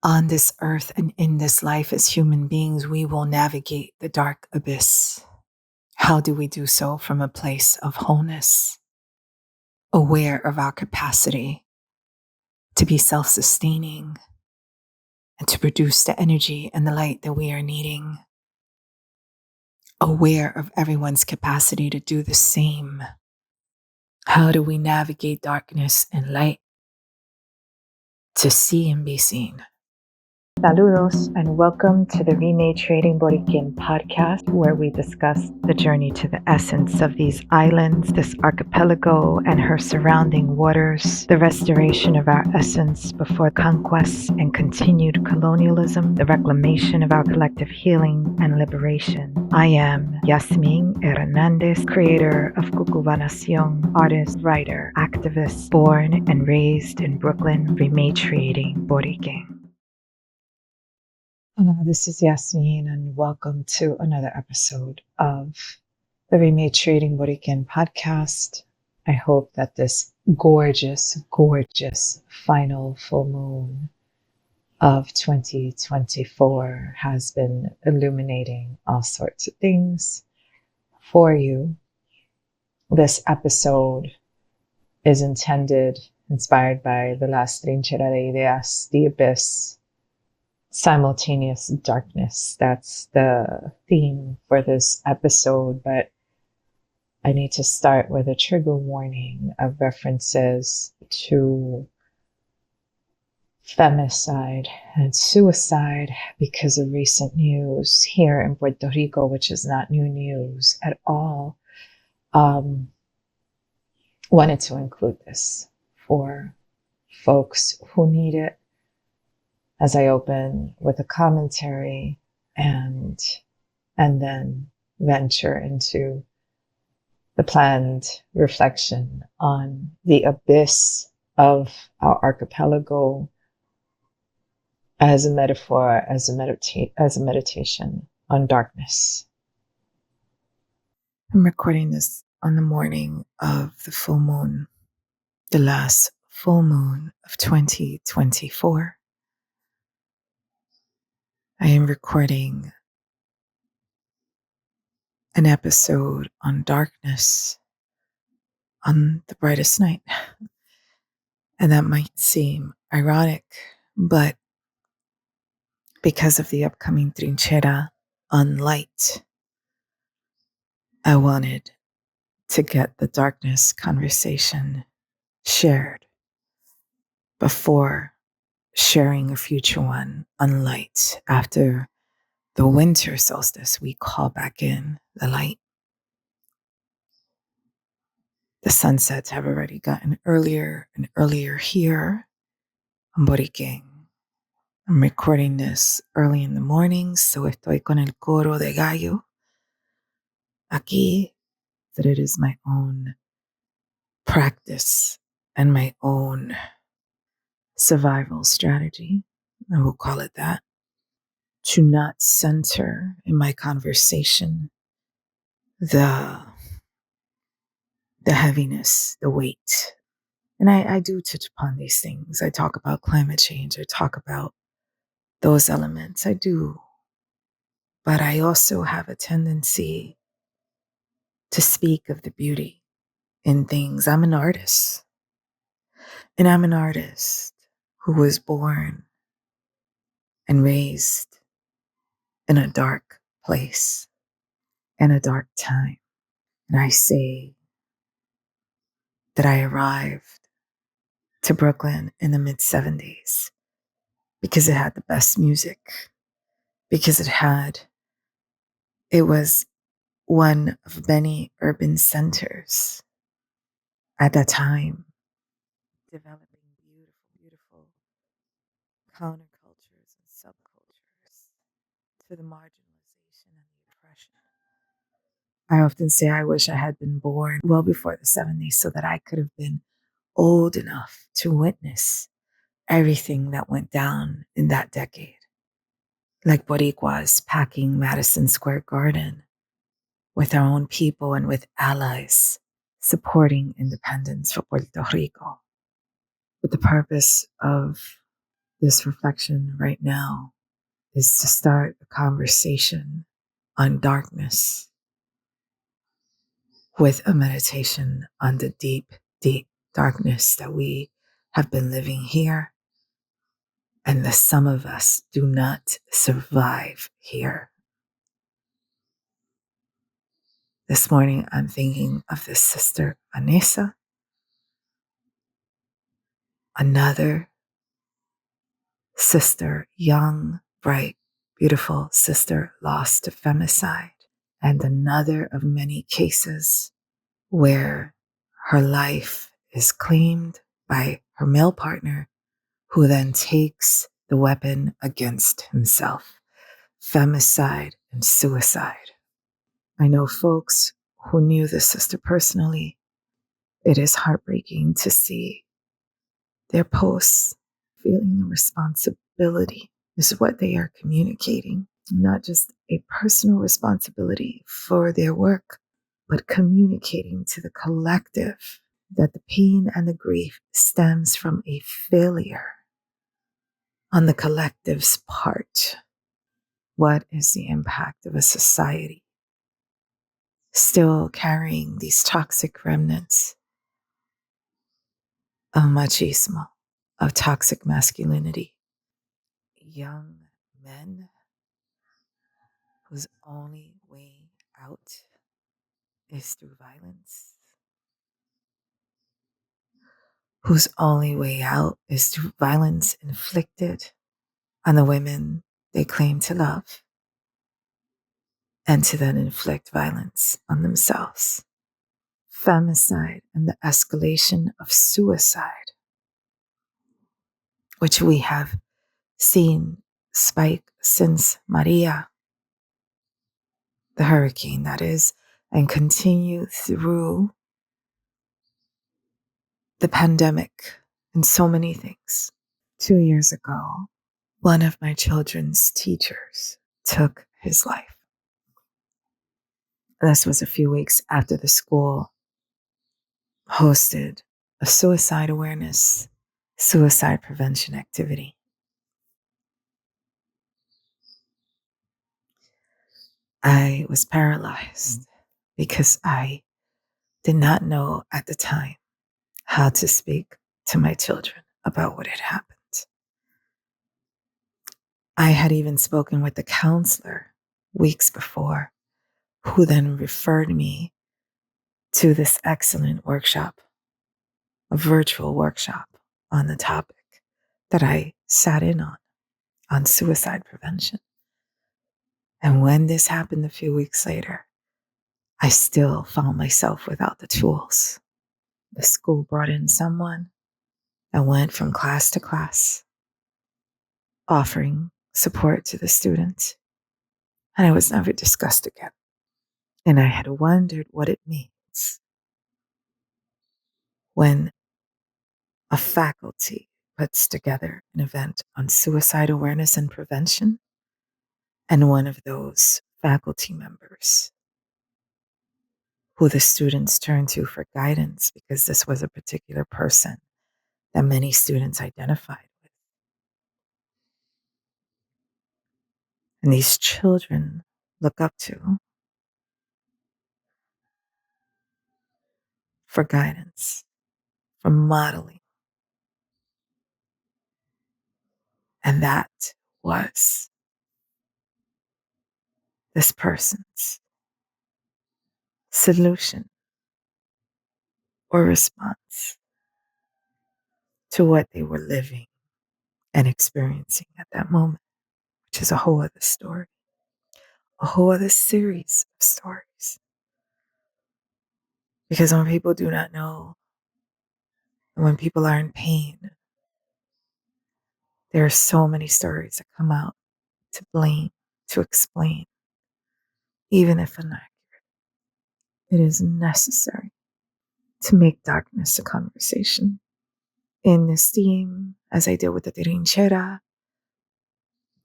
on this earth and in this life as human beings, we will navigate the dark abyss. How do we do so? From a place of wholeness, aware of our capacity to be self-sustaining and to produce the energy and the light that we are needing, aware of everyone's capacity to do the same. How do we navigate darkness and light to see and be seen? Saludos and welcome to the Rematriating Borikén podcast, where we discuss the journey to the essence of these islands, this archipelago and her surrounding waters, the restoration of our essence before conquest and continued colonialism, the reclamation of our collective healing and liberation. I am Yasmín Hernández, creator of CucubaNacion, artist, writer, activist, born and raised in Brooklyn, Rematriating Borikén. Hello, this is Yasmin, and welcome to another episode of the Rematriating Borikén podcast. I hope that this gorgeous, gorgeous final full moon of 2024 has been illuminating all sorts of things for you. This episode is inspired by the last Trinchera de Ideas, the abyss, simultaneous darkness. That's the theme for this episode, but I need to start with a trigger warning of references to femicide and suicide because of recent news here in Puerto Rico, which is not new news at all. Wanted to include this for folks who need it, as I open with a commentary and then venture into the planned reflection on the abyss of our archipelago as a metaphor, as a meditation on darkness. I'm recording this on the morning of the full moon, the last full moon of 2024. I am recording an episode on darkness on the brightest night. And that might seem ironic, but because of the upcoming Trinchera on light, I wanted to get the darkness conversation shared before sharing a future one on light. After the winter solstice, we call back in the light. The sunsets have already gotten earlier and earlier here on Borikén. I'm recording this early in the morning, so estoy con el coro de gallo aquí, that it is my own practice and my own survival strategy, I will call it that, to not center in my conversation the heaviness, the weight. And I do touch upon these things. I talk about climate change. I talk about those elements. I do. But I also have a tendency to speak of the beauty in things. I'm an artist. And I'm an artist who was born and raised in a dark place and a dark time. And I say that I arrived to Brooklyn in the mid-70s because it had the best music, because it was one of many urban centers at that time, developing beautiful countercultures and subcultures to the marginalization and the oppression. I often say I wish I had been born well before the 70s so that I could have been old enough to witness everything that went down in that decade. Like Boricuas packing Madison Square Garden with our own people and with allies supporting independence for Puerto Rico with the purpose of this reflection right now is to start a conversation on darkness with a meditation on the deep, deep darkness that we have been living here and that some of us do not survive here. This morning, I'm thinking of this sister, Anissa, another sister, young, bright, beautiful sister lost to femicide, and another of many cases where her life is claimed by her male partner, who then takes the weapon against himself. Femicide and suicide. I know folks who knew this sister personally. It is heartbreaking to see their posts. Feeling the responsibility is what they are communicating, not just a personal responsibility for their work, but communicating to the collective that the pain and the grief stems from a failure on the collective's part. What is the impact of a society still carrying these toxic remnants of machismo, of toxic masculinity? Young men whose only way out is through violence, whose only way out is through violence inflicted on the women they claim to love, and to then inflict violence on themselves. Femicide and the escalation of suicide, which we have seen spike since Maria, the hurricane that is, and continue through the pandemic and so many things. 2 years ago, one of my children's teachers took his life. This was a few weeks after the school hosted a suicide awareness, suicide prevention activity. I was paralyzed because I did not know at the time how to speak to my children about what had happened. I had even spoken with the counselor weeks before, who then referred me to this excellent workshop, a virtual workshop on the topic that I sat in on suicide prevention. And when this happened a few weeks later, I still found myself without the tools. The school brought in someone that went from class to class, offering support to the students, and it was never discussed again. And I had wondered what it means when a faculty puts together an event on suicide awareness and prevention, and one of those faculty members who the students turned to for guidance, because this was a particular person that many students identified with. And these children look up to for guidance, for modeling. And that was this person's solution or response to what they were living and experiencing at that moment, which is a whole other story, a whole other series of stories. Because when people do not know, and when people are in pain, there are so many stories that come out to blame, to explain, even if inaccurate. It is necessary to make darkness a conversation. In this theme, as I did with the Trinchera,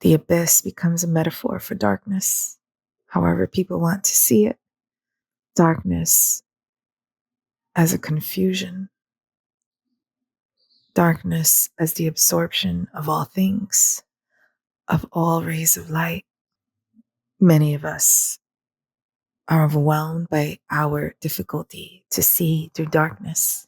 the abyss becomes a metaphor for darkness, however people want to see it. Darkness as a confusion, Darkness as the absorption of all things, of all rays of light. Many of us are overwhelmed by our difficulty to see through darkness,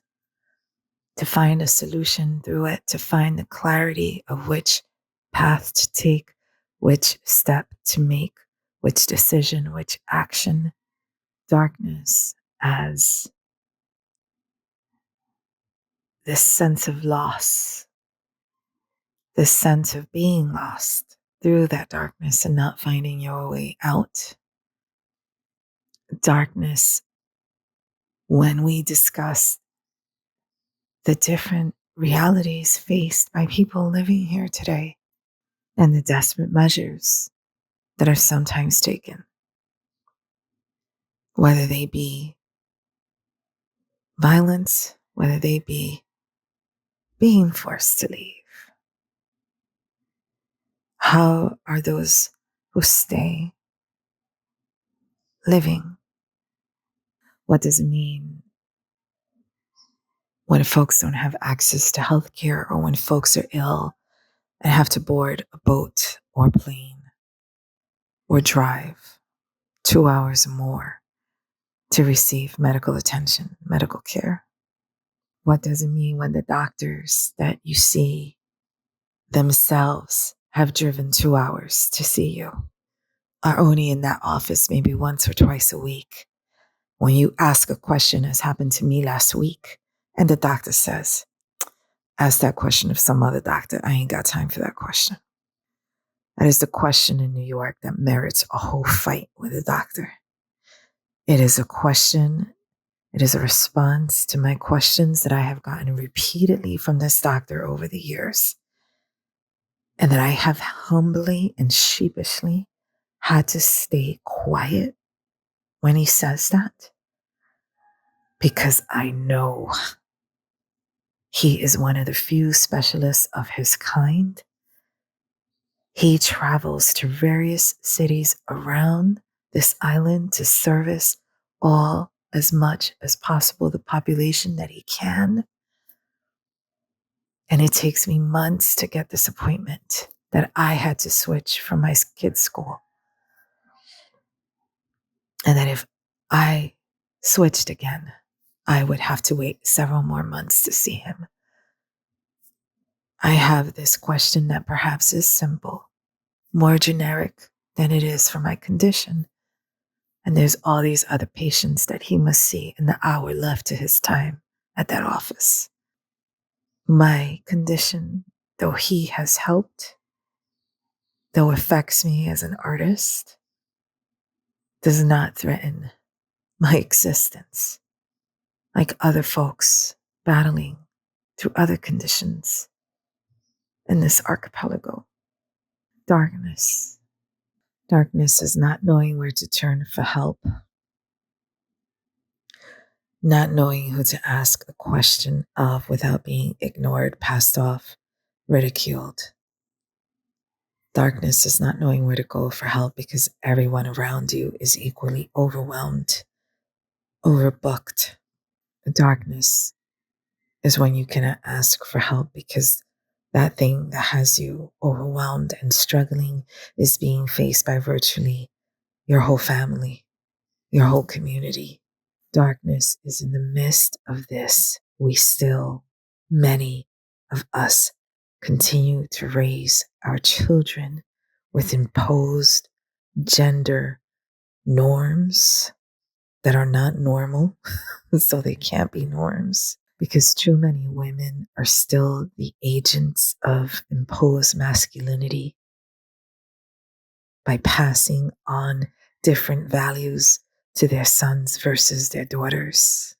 to find a solution through it, to find the clarity of which path to take, which step to make, which decision, which action. Darkness as this sense of loss, this sense of being lost through that darkness and not finding your way out. Darkness when we discuss the different realities faced by people living here today and the desperate measures that are sometimes taken, whether they be violence, whether they be being forced to leave. How are those who stay living? What does it mean when folks don't have access to healthcare, or when folks are ill and have to board a boat or plane or drive 2 hours or more to receive medical attention, medical care? What does it mean when the doctors that you see themselves have driven 2 hours to see you are only in that office maybe once or twice a week? When you ask a question, as happened to me last week, and the doctor says, ask that question of some other doctor. I ain't got time for that question. That is the question in New York that merits a whole fight with a doctor. It is a question, it is a response to my questions that I have gotten repeatedly from this doctor over the years, and that I have humbly and sheepishly had to stay quiet when he says that, because I know he is one of the few specialists of his kind. He travels to various cities around this island to service all as much as possible the population that he can. And it takes me months to get this appointment that I had to switch from my kids' school. And that if I switched again, I would have to wait several more months to see him. I have this question that perhaps is simple, more generic than it is for my condition. And there's all these other patients that he must see in the hour left to his time at that office. My condition, though he has helped, though affects me as an artist, does not threaten my existence like other folks battling through other conditions in this archipelago. Darkness. Darkness is not knowing where to turn for help, not knowing who to ask a question of without being ignored, passed off, ridiculed. Darkness is not knowing where to go for help because everyone around you is equally overwhelmed, overbooked. Darkness is when you cannot ask for help because that thing that has you overwhelmed and struggling is being faced by virtually your whole family, your whole community. Darkness is in the midst of this. We still, many of us, continue to raise our children with imposed gender norms that are not normal, so they can't be norms, because too many women are still the agents of imposed masculinity by passing on different values to their sons versus their daughters,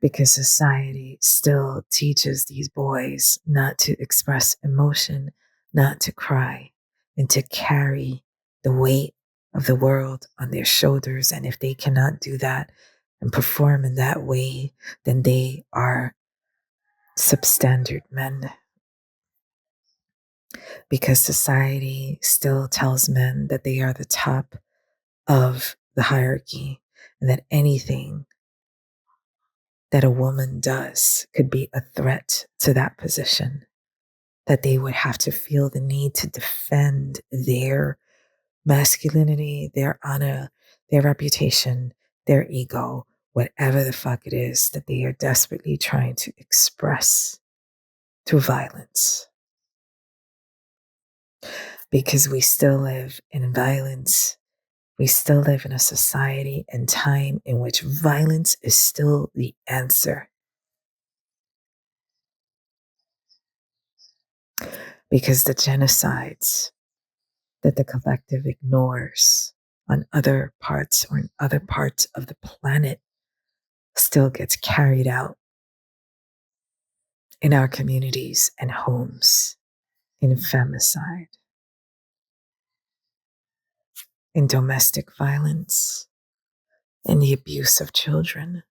because society still teaches these boys not to express emotion, not to cry, and to carry the weight of the world on their shoulders. And if they cannot do that and perform in that way, then they are substandard men. Because society still tells men that they are the top of the hierarchy, and that anything that a woman does could be a threat to that position, that they would have to feel the need to defend their masculinity, their honor, their reputation, their ego, whatever the fuck it is that they are desperately trying to express through violence. Because we still live in violence. We still live in a society and time in which violence is still the answer. Because the genocides that the collective ignores on other parts or in other parts of the planet still gets carried out in our communities and homes, in femicide, in domestic violence, in the abuse of children.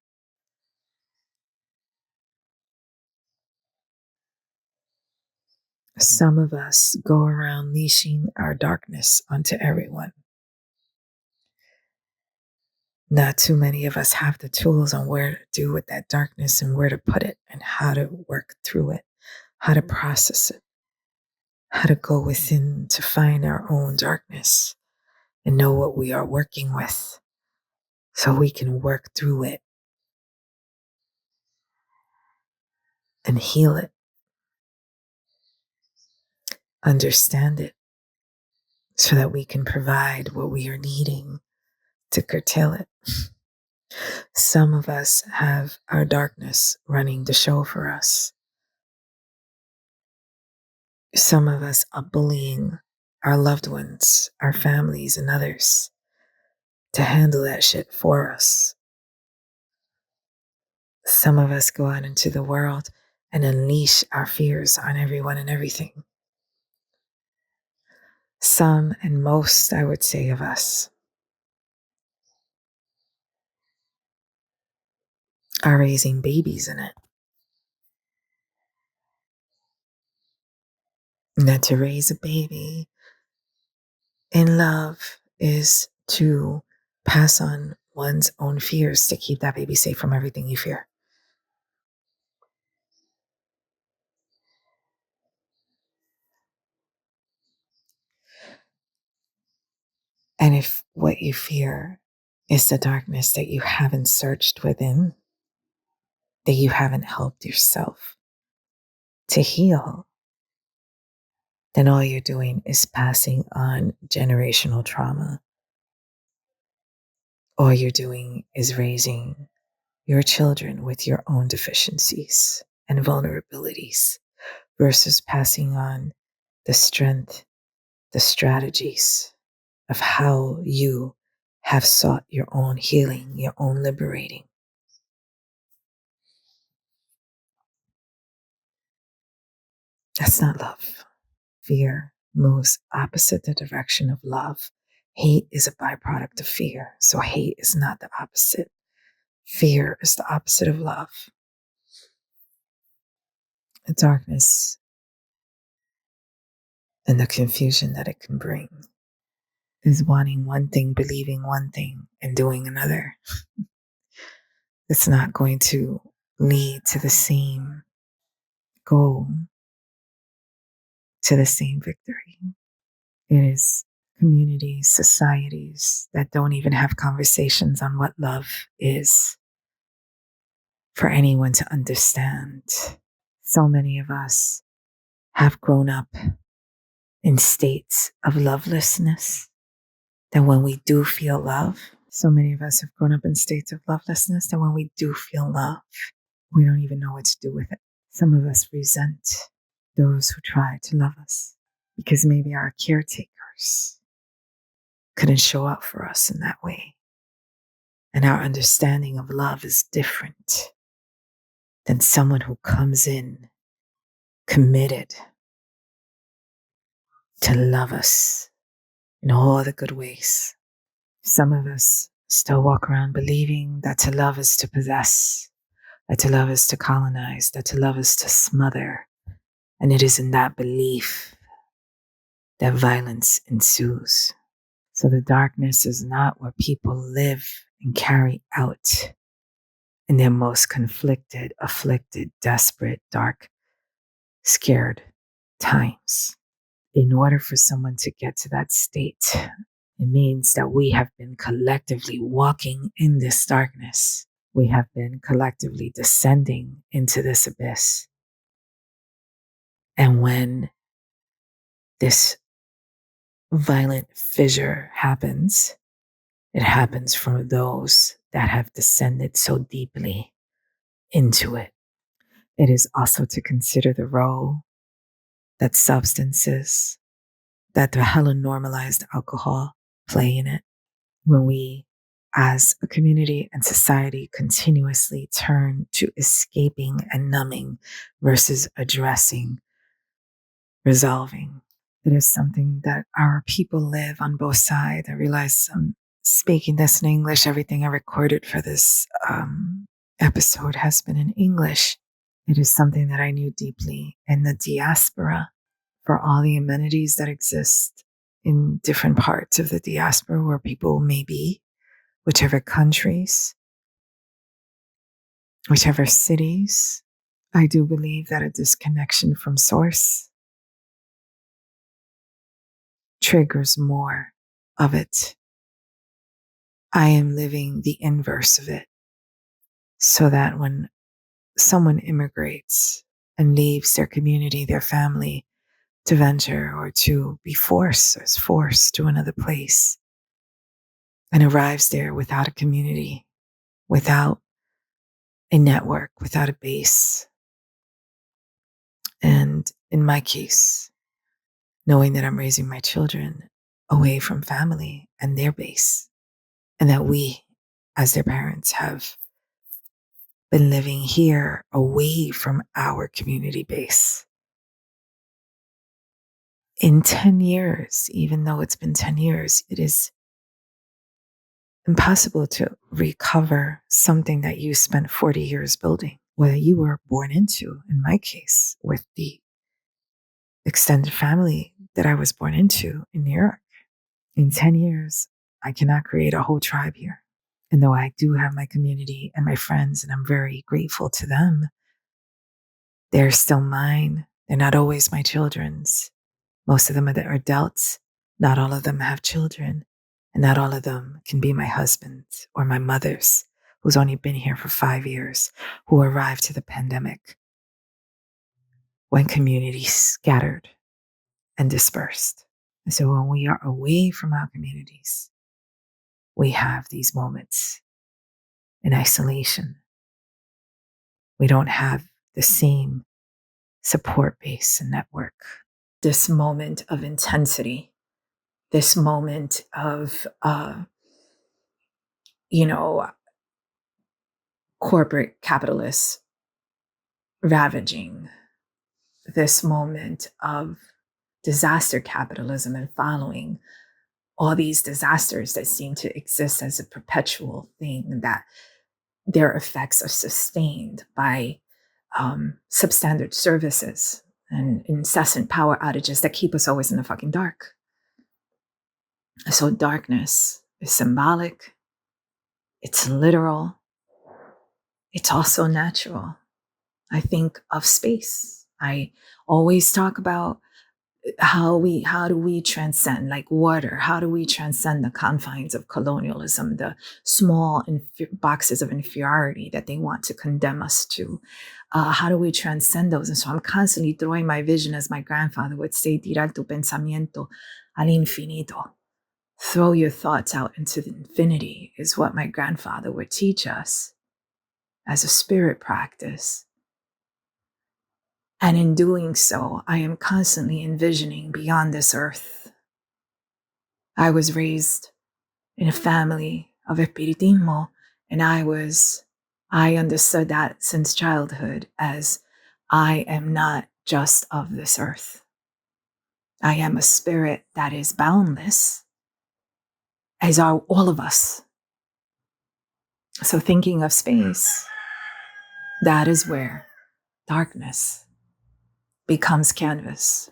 Some of us go around leashing our darkness onto everyone. Not too many of us have the tools on where to do with that darkness and where to put it and how to work through it, how to process it, how to go within to find our own darkness and know what we are working with so we can work through it and heal it, understand it, so that we can provide what we are needing to curtail it. Some of us have our darkness running the show for us. Some of us are bullying our loved ones, our families, and others to handle that shit for us. Some of us go out into the world and unleash our fears on everyone and everything. Some and most, I would say, of us are raising babies in it. And that to raise a baby in love is to pass on one's own fears to keep that baby safe from everything you fear. And if what you fear is the darkness that you haven't searched within, that you haven't helped yourself to heal, then all you're doing is passing on generational trauma. All you're doing is raising your children with your own deficiencies and vulnerabilities versus passing on the strength, the strategies of how you have sought your own healing, your own liberating. That's not love. Fear moves opposite the direction of love. Hate is a byproduct of fear. So hate is not the opposite. Fear is the opposite of love. The darkness and the confusion that it can bring is wanting one thing, believing one thing, and doing another. It's not going to lead to the same goal, to the same victory. It is communities, societies that don't even have conversations on what love is for anyone to understand. So many of us have grown up in states of lovelessness that when we do feel love, so many of us have grown up in states of lovelessness that when we do feel love, we don't even know what to do with it. Some of us resent those who try to love us because maybe our caretakers couldn't show up for us in that way. And our understanding of love is different than someone who comes in committed to love us in all the good ways. Some of us still walk around believing that to love is to possess, that to love is to colonize, that to love is to smother. And it is in that belief that violence ensues. So the darkness is not where people live and carry out in their most conflicted, afflicted, desperate, dark, scared times. In order for someone to get to that state, it means that we have been collectively walking in this darkness. We have been collectively descending into this abyss. And when this violent fissure happens, it happens from those that have descended so deeply into it. It is also to consider the role that substances, that the hella normalized alcohol play in it. When we, as a community and society, continuously turn to escaping and numbing versus addressing, resolving. It is something that our people live on both sides. I realize I'm speaking this in English. Everything I recorded for this episode has been in English. It is something that I knew deeply in the diaspora, for all the amenities that exist in different parts of the diaspora where people may be, whichever countries, whichever cities. I do believe that a disconnection from source triggers more of it. I am living the inverse of it, so that when someone immigrates and leaves their community, their family, to venture or to be forced to another place, and arrives there without a community, without a network, without a base. And in my case, knowing that I'm raising my children away from family and their base, and that we, as their parents, have been living here away from our community base. In 10 years, even though it's been 10 years, it is impossible to recover something that you spent 40 years building, or that you were born into, in my case, with the extended family that I was born into in New York. In 10 years, I cannot create a whole tribe here. And though I do have my community and my friends, and I'm very grateful to them, they're still mine. They're not always my children's. Most of them are adults. Not all of them have children. And not all of them can be my husband's or my mother's, who's only been here for 5 years, who arrived to the pandemic when communities scattered and dispersed. And so when we are away from our communities, we have these moments in isolation. We don't have the same support base and network. This moment of intensity, this moment of, corporate capitalists ravaging, this moment of disaster capitalism and following all these disasters that seem to exist as a perpetual thing, that their effects are sustained by substandard services and incessant power outages that keep us always in the fucking dark. So darkness is symbolic, it's literal, it's also natural. I think of space. I always talk about how do we transcend, like water, how do we transcend the confines of colonialism, the small boxes of inferiority that they want to condemn us to? How do we transcend those? And so I'm constantly throwing my vision, as my grandfather would say, tirar tu pensamiento al infinito. Throw your thoughts out into the infinity is what my grandfather would teach us as a spirit practice. And in doing so, I am constantly envisioning beyond this earth. I was raised in a family of Espiritismo, and I understood that since childhood as I am not just of this earth. I am a spirit that is boundless, as are all of us. So thinking of space, that is where darkness becomes canvas.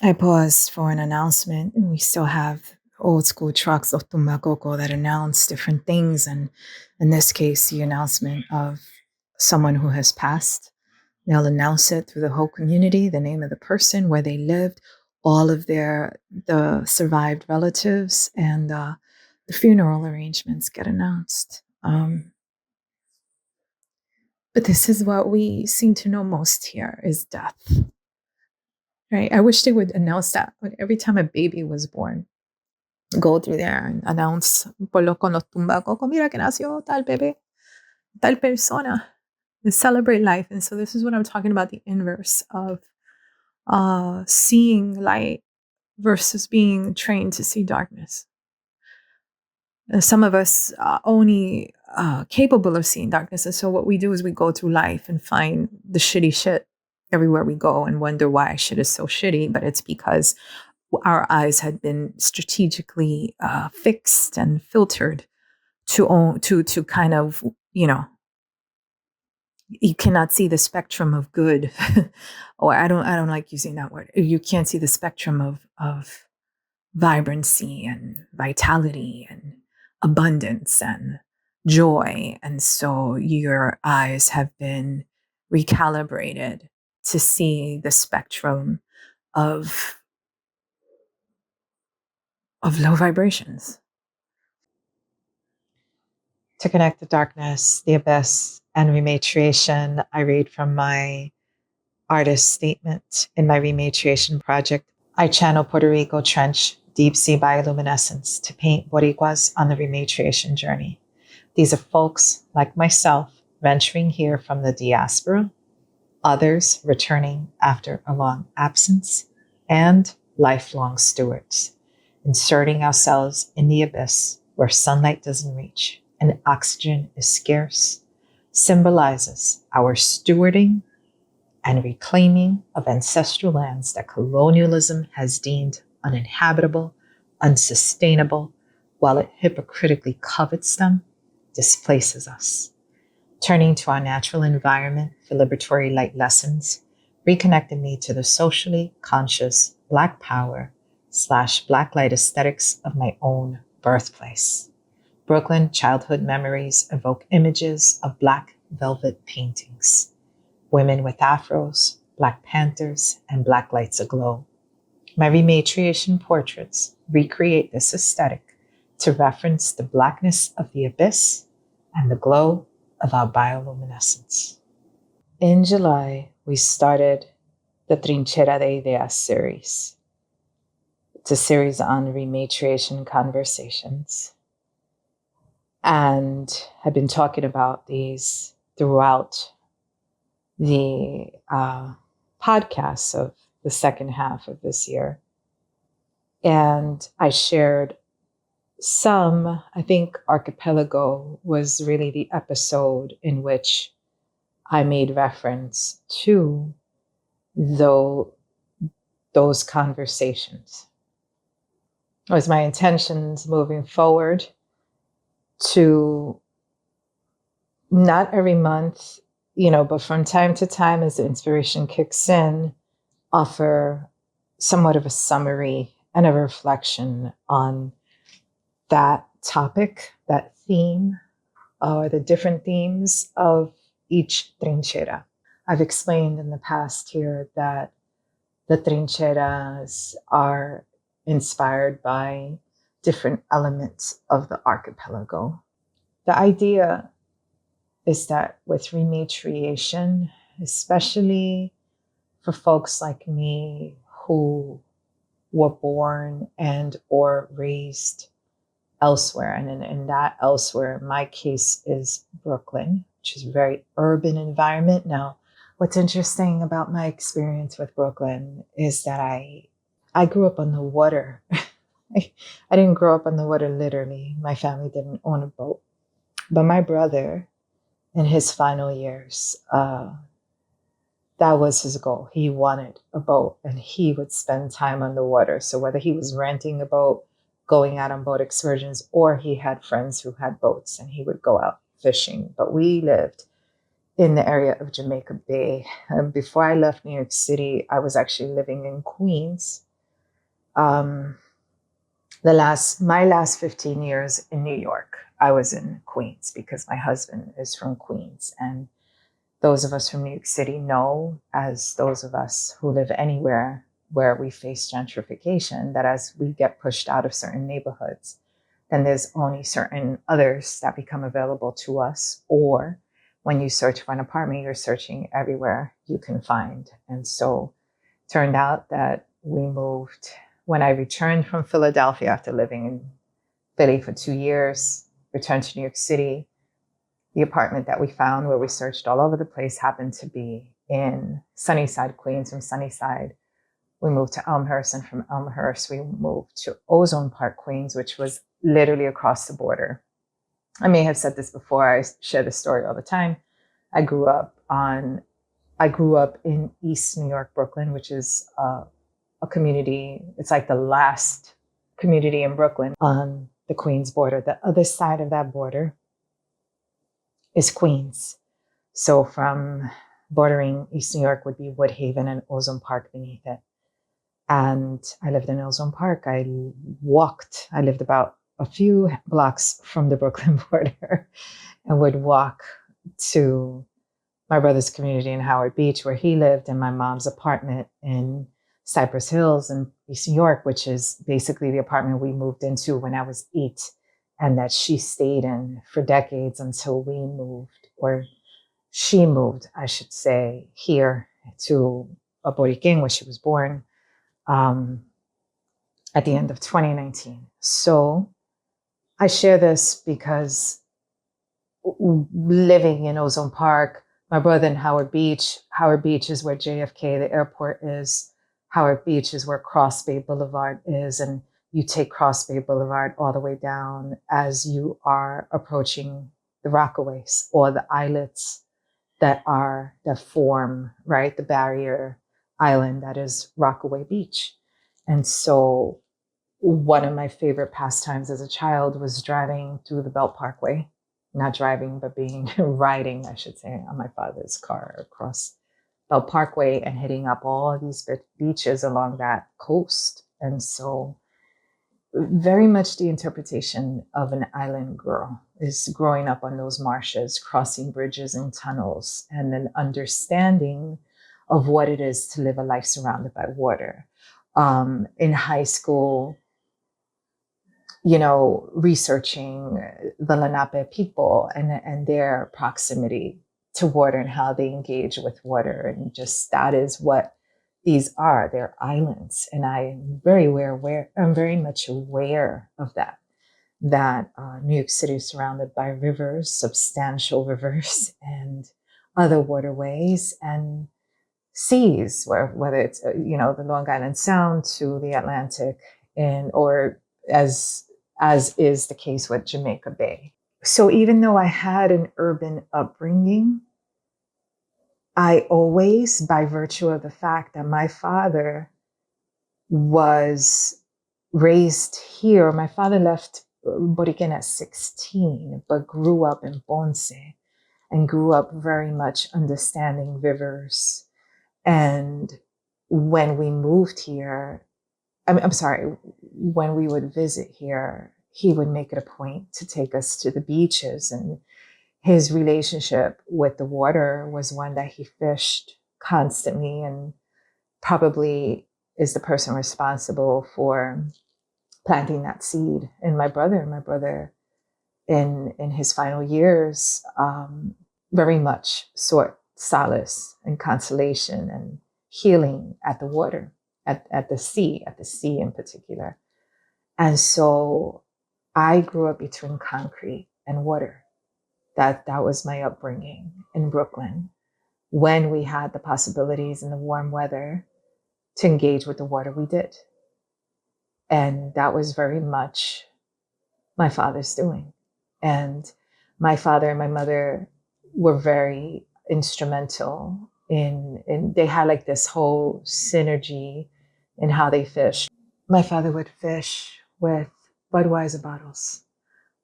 I paused for an announcement, and we still have old school trucks of Tumbakoko that announce different things. And in this case, the announcement of someone who has passed. They'll announce it through the whole community, the name of the person, where they lived, all of the survived relatives, and the funeral arrangements get announced. But this is what we seem to know most here is death. Right? I wish they would announce that every time a baby was born. Go through there and announce, por lo con los tumbacos, mira que nació tal bebé, tal persona. And celebrate life. And so this is what I'm talking about, the inverse of seeing light versus being trained to see darkness. Some of us are only capable of seeing darkness. And so what we do is we go through life and find the shitty shit everywhere we go and wonder why shit is so shitty. But it's because our eyes had been strategically fixed and filtered to kind of, you cannot see the spectrum of good, or I don't like using that word. You can't see the spectrum of vibrancy and vitality and abundance and joy. And so your eyes have been recalibrated to see the spectrum of low vibrations. To connect the darkness, the abyss, and rematriation, I read from my artist statement in my rematriation project. I channel Puerto Rico trench deep sea bioluminescence to paint Boricuas on the rematriation journey. These are folks like myself venturing here from the diaspora, others returning after a long absence, and lifelong stewards, inserting ourselves in the abyss where sunlight doesn't reach and oxygen is scarce, symbolizes our stewarding and reclaiming of ancestral lands that colonialism has deemed uninhabitable, unsustainable, while it hypocritically covets them, displaces us. Turning to our natural environment for liberatory light lessons, reconnected me to the socially conscious Black power / Black light aesthetics of my own birthplace. Brooklyn childhood memories evoke images of Black velvet paintings, women with afros, Black Panthers, and Black lights aglow. My rematriation portraits recreate this aesthetic to reference the Blackness of the abyss and the glow of our bioluminescence. In July, we started the Trinchera de Ideas series. It's a series on rematriation conversations. And I've been talking about these throughout the podcasts of the second half of this year. And I shared some, I think Archipelago was really the episode in which I made reference to those conversations. It was my intentions moving forward to not every month, but from time to time as the inspiration kicks in, offer somewhat of a summary and a reflection on that topic, that theme, or the different themes of each trinchera. I've explained in the past here that the trincheras are inspired by different elements of the archipelago. The idea is that with rematriation, especially for folks like me who were born and or raised elsewhere, and in that elsewhere, my case is Brooklyn, which is a very urban environment. Now, what's interesting about my experience with Brooklyn is that I grew up on the water. I didn't grow up on the water literally. My family didn't own a boat. But my brother, in his final years, that was his goal. He wanted a boat and he would spend time on the water. So whether he was renting a boat, going out on boat excursions, or he had friends who had boats and he would go out fishing. But we lived in the area of Jamaica Bay. Before I left New York City, I was actually living in Queens. My last 15 years in New York, I was in Queens because my husband is from Queens. And those of us from New York City know, as those of us who live anywhere where we face gentrification, that as we get pushed out of certain neighborhoods, then there's only certain others that become available to us. Or when you search for an apartment, you're searching everywhere you can find. And so it turned out that we moved. When I returned from Philadelphia after living in Philly for 2 years, returned to New York City, the apartment that we found, where we searched all over the place, happened to be in Sunnyside, Queens. From Sunnyside, we moved to Elmhurst, and from Elmhurst, we moved to Ozone Park, Queens, which was literally across the border. I may have said this before. I share this story all the time. I grew up in East New York, Brooklyn, which is a community. It's like the last community in Brooklyn on the Queens border. The other side of that border is Queens. So from bordering East New York would be Woodhaven and Ozone Park beneath it. And I lived in Ozone Park. I lived about a few blocks from the Brooklyn border and would walk to my brother's community in Howard Beach, where he lived, and my mom's apartment in Cypress Hills in East New York, which is basically the apartment we moved into when I was 8, and that she stayed in for decades until we moved, or she moved, I should say, here to Borikén, where she was born, at the end of 2019. So I share this because living in Ozone Park, my brother in Howard Beach is where JFK, the airport, is. Howard Beach is where Cross Bay Boulevard is. And you take Cross Bay Boulevard all the way down as you are approaching the Rockaways, or the islets that form, right, the barrier island that is Rockaway Beach. And so one of my favorite pastimes as a child was driving through the Belt Parkway. Not driving, but riding, I should say, on my father's car across Belt Parkway and hitting up all these beaches along that coast. And so very much the interpretation of an island girl is growing up on those marshes, crossing bridges and tunnels, and an understanding of what it is to live a life surrounded by water. In high school, researching the Lenape people and their proximity to water and how they engage with water. And just that is what these are. They're islands. And I'm very much aware of that New York City is surrounded by rivers, substantial rivers, and other waterways and seas, whether it's, the Long Island Sound to the Atlantic, or as is the case with Jamaica Bay. So even though I had an urban upbringing, I always, by virtue of the fact that my father was raised here, my father left Borikén at 16, but grew up in Ponce and grew up very much understanding rivers. And when we moved here, when we would visit here, he would make it a point to take us to the beaches. And his relationship with the water was one that he fished constantly, and probably is the person responsible for planting that seed in my brother. My brother, in his final years, very much sought solace and consolation and healing at the water. At the sea in particular. And so I grew up between concrete and water. That was my upbringing in Brooklyn, when we had the possibilities in the warm weather to engage with the water, we did. And that was very much my father's doing. And my father and my mother were very instrumental in they had like this whole synergy in how they fished. My father would fish with Budweiser bottles,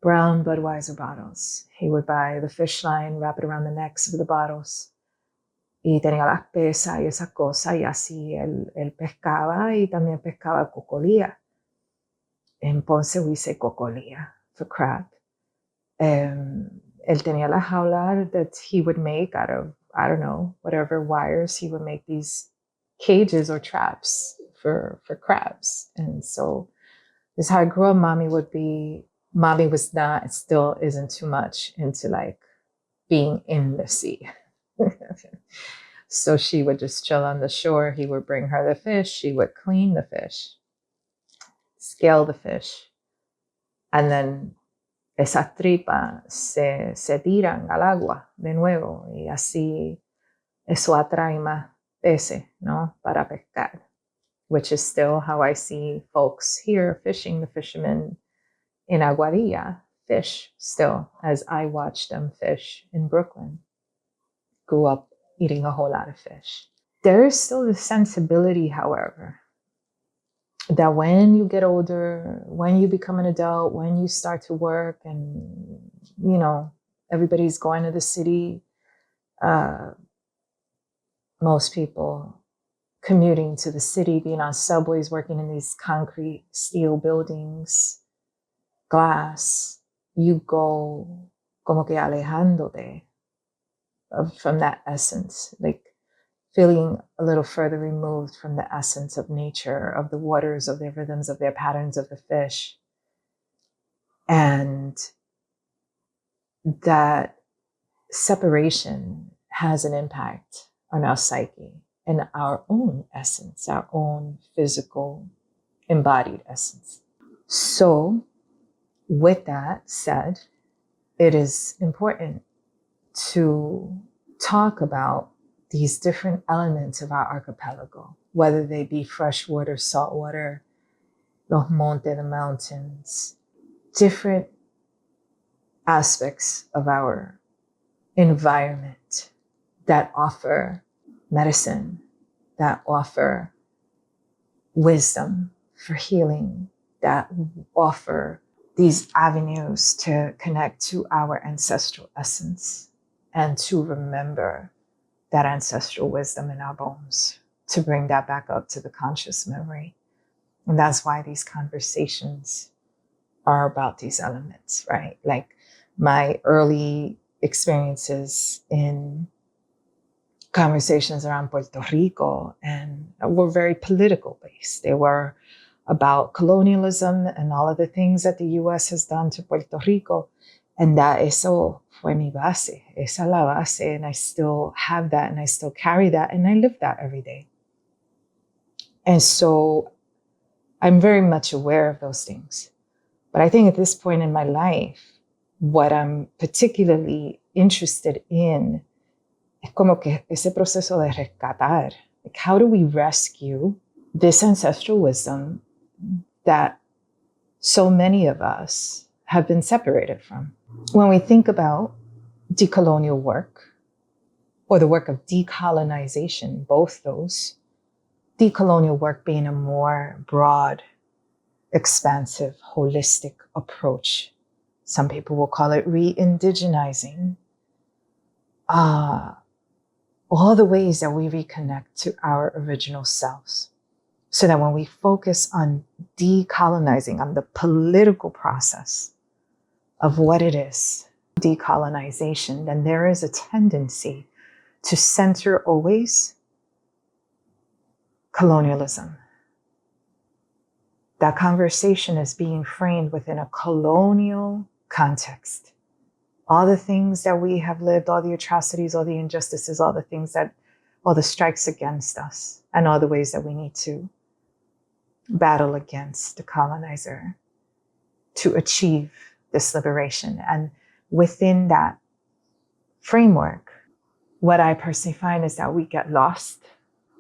brown Budweiser bottles. He would buy the fish line, wrap it around the necks of the bottles. Y tenía las pesas y esa cosa, y así él pescaba, y también pescaba cocolía. En Ponce we say cocolía for crab. Él tenía la jaula that he would make out of, I don't know, whatever wires. He would make these cages or traps for crabs. And so this is how I grew up. Mommy was not, still isn't too much into like being in the sea. So she would just chill on the shore. He would bring her the fish. She would clean the fish, scale the fish, and then esas tripas se tiran al agua de nuevo, y así eso atrae más peces, ¿no? Para pescar, which is still how I see folks here fishing, the fishermen in Aguadilla fish still, as I watch them fish in Brooklyn. Grew up eating a whole lot of fish. There is still the sensibility, however, that when you get older, when you become an adult, when you start to work and, you know, everybody's going to the city, most people commuting to the city, being on subways, working in these concrete steel buildings, glass, you go como que alejándote from that essence, like feeling a little further removed from the essence of nature, of the waters, of their rhythms, of their patterns, of the fish. And that separation has an impact on our psyche and our own essence, our own physical embodied essence. So with that said, it is important to talk about these different elements of our archipelago, whether they be freshwater, saltwater, los montes, the mountains, different aspects of our environment that offer medicine, that offer wisdom for healing, that offer these avenues to connect to our ancestral essence and to remember that ancestral wisdom in our bones, to bring that back up to the conscious memory. And that's why these conversations are about these elements, right? Like my early experiences in conversations around Puerto Rico and were very political based. They were about colonialism and all of the things that the US has done to Puerto Rico. And that eso fue mi base, esa la base, and I still have that and I still carry that and I live that every day. And so I'm very much aware of those things. But I think at this point in my life, what I'm particularly interested in es como que ese proceso de rescatar. Like, how do we rescue this ancestral wisdom that so many of us have been separated from? When we think about decolonial work or the work of decolonization, both those, decolonial work being a more broad, expansive, holistic approach. Some people will call it re-indigenizing. All the ways that we reconnect to our original selves. So that when we focus on decolonizing, on the political process of what it is, decolonization, then there is a tendency to center always colonialism. That conversation is being framed within a colonial context. All the things that we have lived, all the atrocities, all the injustices, all the strikes against us, and all the ways that we need to battle against the colonizer to achieve this liberation. And within that framework, what I personally find is that we get lost.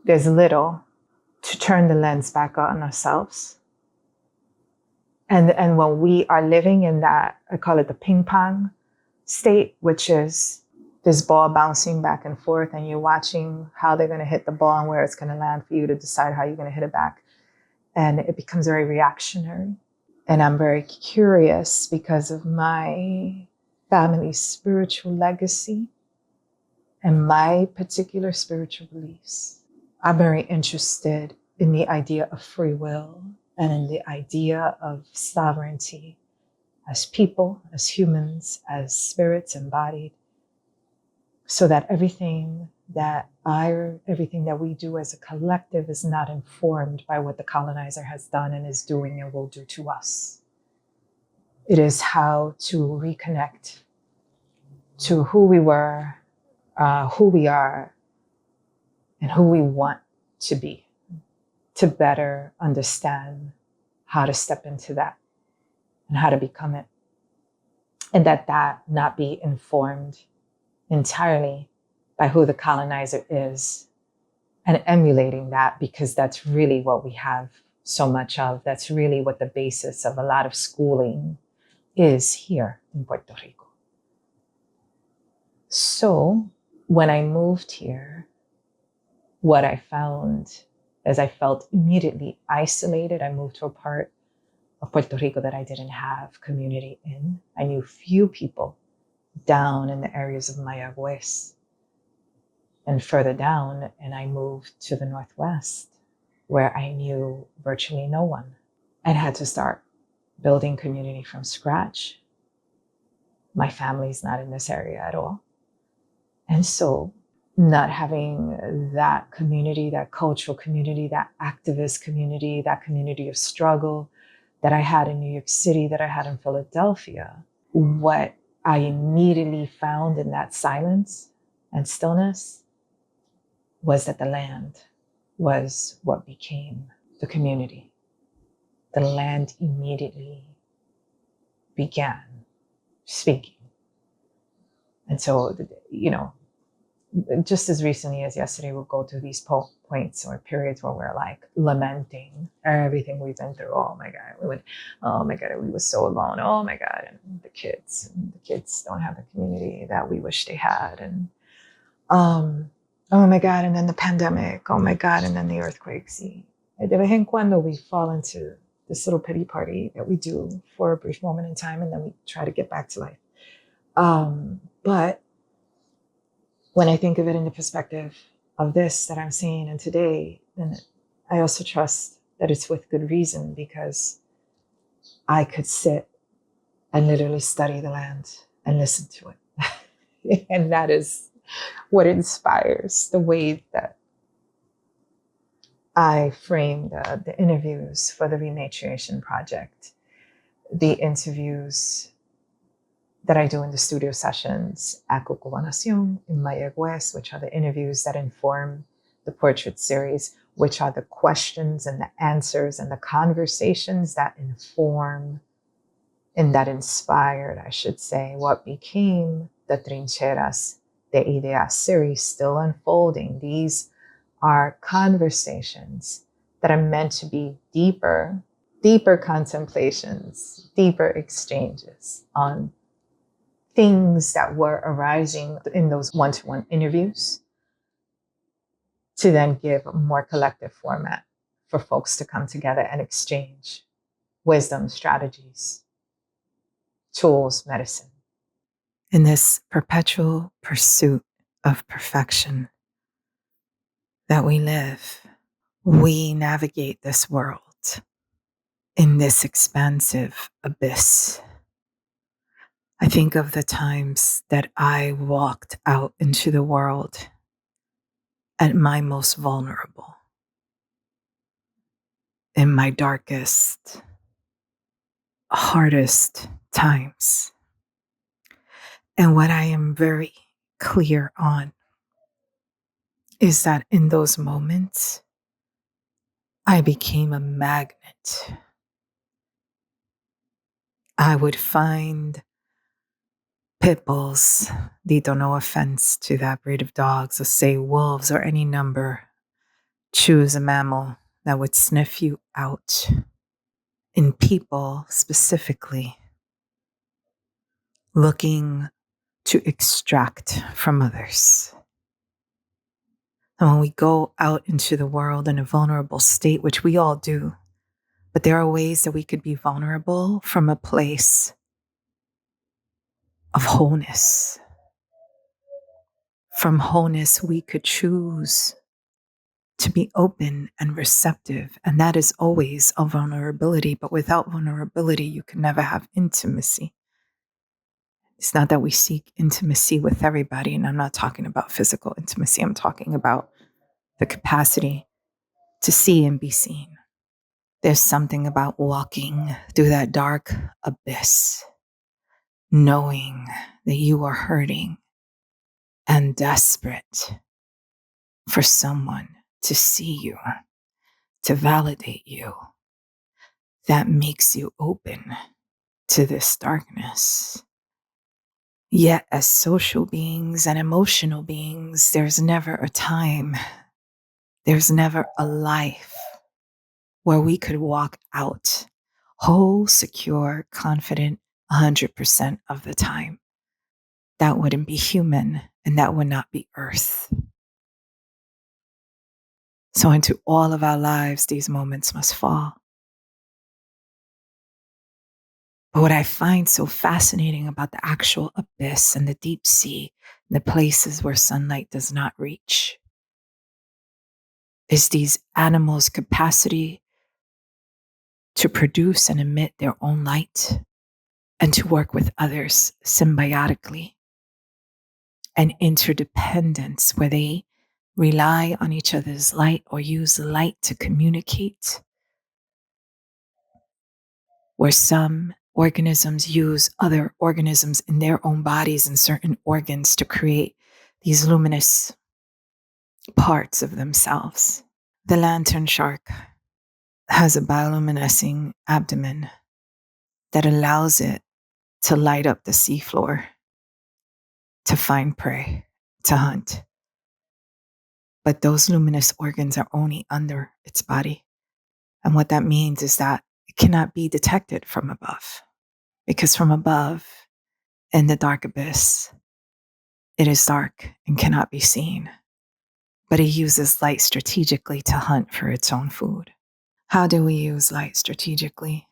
There's little to turn the lens back on ourselves. And when we are living in that, I call it the ping pong state, which is this ball bouncing back and forth, and you're watching how they're going to hit the ball and where it's going to land for you to decide how you're going to hit it back. And it becomes very reactionary. And I'm very curious because of my family's spiritual legacy and my particular spiritual beliefs. I'm very interested in the idea of free will and in the idea of sovereignty as people, as humans, as spirits embodied, so that everything that we do as a collective is not informed by what the colonizer has done and is doing and will do to us. It is how to reconnect to who we were, who we are, and who we want to be, to better understand how to step into that and how to become it. And that not be informed entirely by who the colonizer is and emulating that, because that's really what we have so much of. That's really what the basis of a lot of schooling is here in Puerto Rico. So when I moved here, what I found is I felt immediately isolated. I moved to a part of Puerto Rico that I didn't have community in. I knew few people down in the areas of Mayaguez and further down, and I moved to the Northwest where I knew virtually no one and had to start building community from scratch. My family's not in this area at all. And so not having that community, that cultural community, that activist community, that community of struggle that I had in New York City, that I had in Philadelphia, what I immediately found in that silence and stillness was that the land was what became the community. The land immediately began speaking. And so, just as recently as yesterday, we'll go through these points or periods where we're like lamenting everything we've been through. Oh my God, we were so alone. Oh my God, and the kids don't have the community that we wish they had. And oh my God, and then the pandemic. Oh my God, and then the earthquakes. De vez en cuando we fall into this little pity party that we do for a brief moment in time, and then we try to get back to life. But when I think of it in the perspective of this that I'm seeing and today, then I also trust that it's with good reason, because I could sit and literally study the land and listen to it. And that is what inspires the way that I frame the interviews for the Rematriation Project, the interviews that I do in the studio sessions at CucubaNacion in Mayaguez, which are the interviews that inform the portrait series, which are the questions and the answers and the conversations that inform and that inspired, I should say, what became the Trincheras de Ideas series, still unfolding. These are conversations that are meant to be deeper contemplations, deeper exchanges on things that were arising in those one-to-one interviews, to then give a more collective format for folks to come together and exchange wisdom, strategies, tools, medicine. In this perpetual pursuit of perfection that we live, we navigate this world in this expansive abyss. I think of the times that I walked out into the world at my most vulnerable, in my darkest, hardest times. And what I am very clear on is that in those moments, I became a magnet. I would find pit bulls, dito no offense to that breed of dogs, or say wolves or any number. Choose a mammal that would sniff you out. In people specifically, looking to extract from others. And when we go out into the world in a vulnerable state, which we all do, but there are ways that we could be vulnerable from a place of wholeness. From wholeness, we could choose to be open and receptive. And that is always a vulnerability. But without vulnerability, you can never have intimacy. It's not that we seek intimacy with everybody. And I'm not talking about physical intimacy. I'm talking about the capacity to see and be seen. There's something about walking through that dark abyss, knowing that you are hurting and desperate for someone to see you, to validate you, that makes you open to this darkness. Yet, as social beings and emotional beings, there's never a time, there's never a life where we could walk out whole, secure, confident 100% of the time. That wouldn't be human, and that would not be Earth. So into all of our lives, these moments must fall. But what I find so fascinating about the actual abyss and the deep sea, and the places where sunlight does not reach, is these animals' capacity to produce and emit their own light and to work with others symbiotically, and interdependence where they rely on each other's light or use light to communicate, where some organisms use other organisms in their own bodies and certain organs to create these luminous parts of themselves. The lantern shark has a bioluminescing abdomen that allows it to light up the seafloor, to find prey, to hunt. But those luminous organs are only under its body. And what that means is that it cannot be detected from above, because from above, in the dark abyss, it is dark and cannot be seen. But it uses light strategically to hunt for its own food. How do we use light strategically?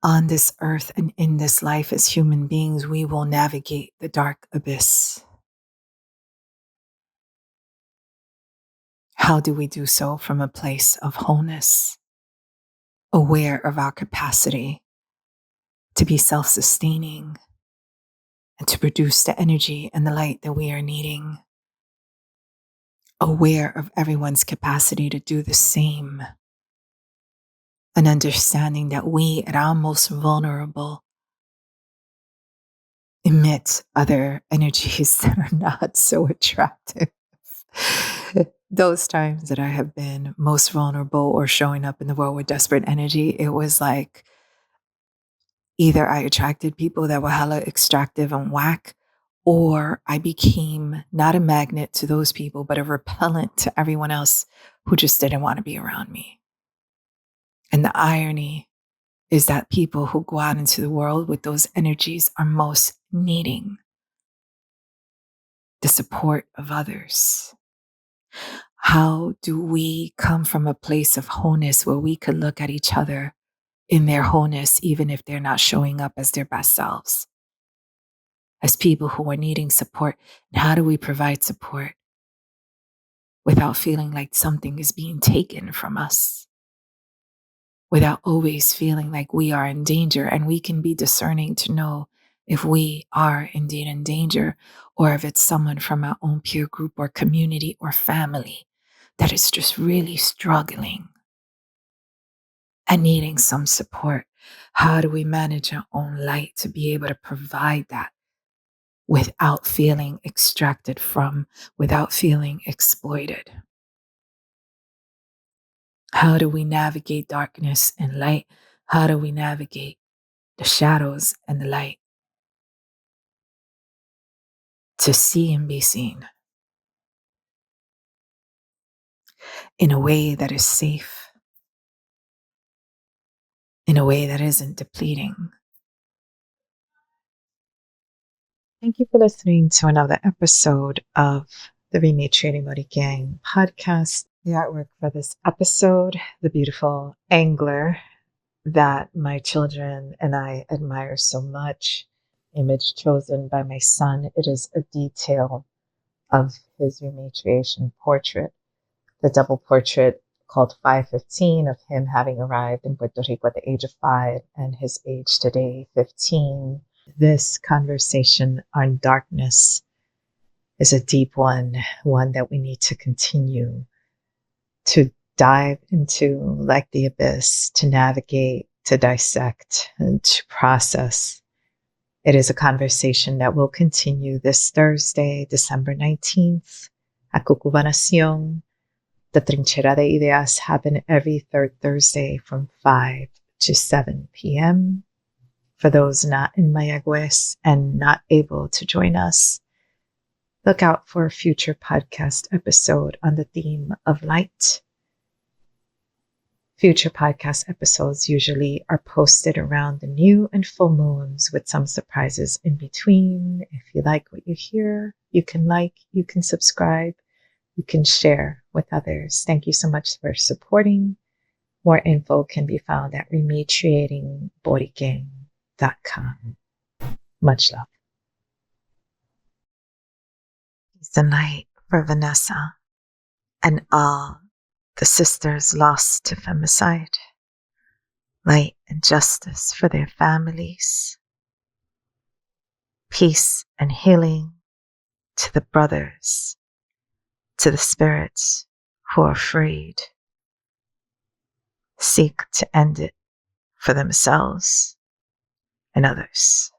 On this earth and in this life as human beings, we will navigate the dark abyss. How do we do so? From a place of wholeness, aware of our capacity to be self-sustaining and to produce the energy and the light that we are needing, aware of everyone's capacity to do the same, and understanding that we, at our most vulnerable, emit other energies that are not so attractive. Those times that I have been most vulnerable or showing up in the world with desperate energy, it was like either I attracted people that were hella extractive and whack, or I became not a magnet to those people, but a repellent to everyone else who just didn't want to be around me. And the irony is that people who go out into the world with those energies are most needing the support of others. How do we come from a place of wholeness where we could look at each other in their wholeness, even if they're not showing up as their best selves, as people who are needing support? And how do we provide support without feeling like something is being taken from us, without always feeling like we are in danger? And we can be discerning to know if we are indeed in danger, or if it's someone from our own peer group or community or family that is just really struggling and needing some support. How do we manage our own light to be able to provide that without feeling extracted from, without feeling exploited? How do we navigate darkness and light? How do we navigate the shadows and the light to see and be seen in a way that is safe, in a way that isn't depleting? Thank you for listening to another episode of the Rematriating Borikén podcast. The artwork for this episode, the beautiful angler that my children and I admire so much, image chosen by my son. It is a detail of his rematriation portrait, the double portrait called 515 of him having arrived in Puerto Rico at the age of 5 and his age today, 15. This conversation on darkness is a deep one that we need to continue to dive into like the abyss, to navigate, to dissect, and to process. It is a conversation that will continue this Thursday, December 19th at CucubaNacion. The Trinchera de Ideas happen every third Thursday from 5 to 7 p.m. For those not in Mayaguez and not able to join us, look out for a future podcast episode on the theme of light. Future podcast episodes usually are posted around the new and full moons with some surprises in between. If you like what you hear, you can subscribe, you can share with others. Thank you so much for supporting. More info can be found at Rematriating Borikén.com. Much love. Peace and light for Vanessa and all the sisters lost to femicide. Light and justice for their families. Peace and healing to the brothers, to the spirits who are freed. Seek to end it for themselves and others.